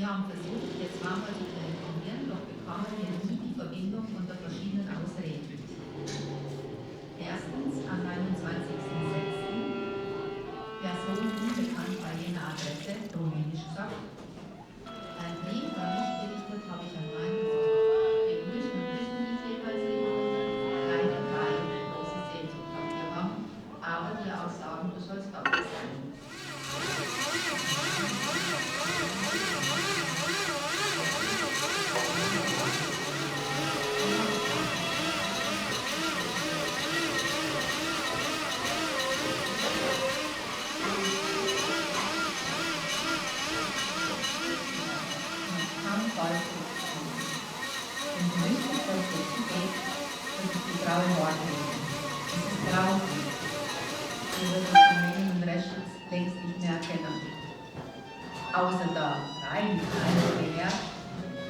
Wir haben versucht, jetzt zweimal zu telefonieren, doch bekamen wir nie die Verbindung unter verschiedenen Ausreden. Erstens am 29.06. Person unbekannt bei jener Adresse, rumänisch gesagt. Ein Brief an mich gerichtet habe ich an meinen begrüßen und grüßen mich jeweils richten, keine drei große Sehnsucht nach dir haben, aber dir auch sagen, du sollst auch sein. Graue Worte. Es ist traurig. Du wirst das Rumänen und Reschitz längst nicht mehr erkennen. Außer da rein beherrscht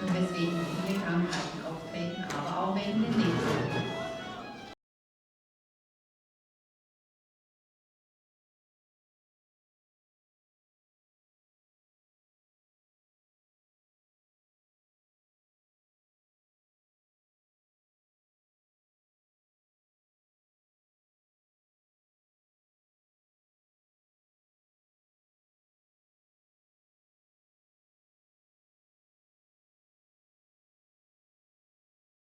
und weswegen viele Krankheiten auftreten, aber auch wegen den Lebensmitteln.